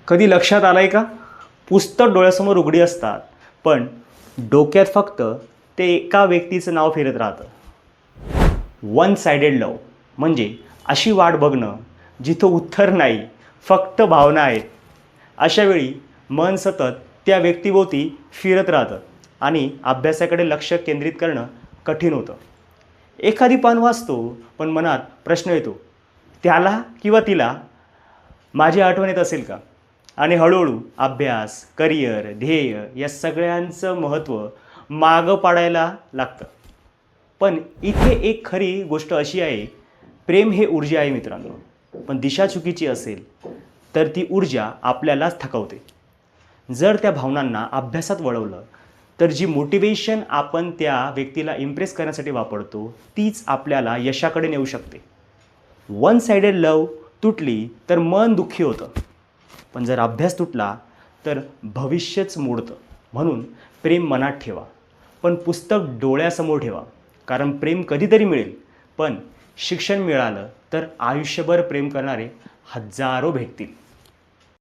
कधी लक्षात आलं आहे का? पुस्तक डोळ्यासमोर उघडी असतात, पण डोक्यात फक्त ते एका व्यक्तीचं नाव फिरत राहतं. वन सायडेड लव म्हणजे अशी वाट बघणं जिथं उत्तर नाही, फक्त भावना आहेत. अशावेळी मन सतत त्या व्यक्तीभोवती फिरत राहतं आणि अभ्यासाकडे लक्ष केंद्रित करणं कठीण होतं. एखादी पान वाचतो, पण मनात प्रश्न येतो, त्याला किंवा तिला माझी आठवण येत असेल का? आणि हळूहळू अभ्यास, करिअर, ध्येय या सगळ्यांचं महत्त्व मागं पाडायला लागतं. पण इथे एक खरी गोष्ट अशी आहे, प्रेम हे ऊर्जा आहे मित्रांनो. पण दिशा चुकीची असेल तर ती ऊर्जा आपल्यालाच थकवते. जर त्या भावनांना अभ्यासात वळवलं तर जी मोटिवेशन आपण त्या व्यक्तीला इम्प्रेस करण्यासाठी वापरतो तीच आपल्याला यशाकडे नेऊ शकते. वन सायडेड लव तुटली तर मन दुःखी होतं, पण जर अभ्यास तुटला तर भविष्यच मोडतं. म्हणून प्रेम मनात ठेवा, पण पुस्तक डोळ्यासमोर ठेवा. कारण प्रेम कधीतरी मिळेल, पण शिक्षण मिळालं तर आयुष्यभर प्रेम करणारे हजारो भेटतील.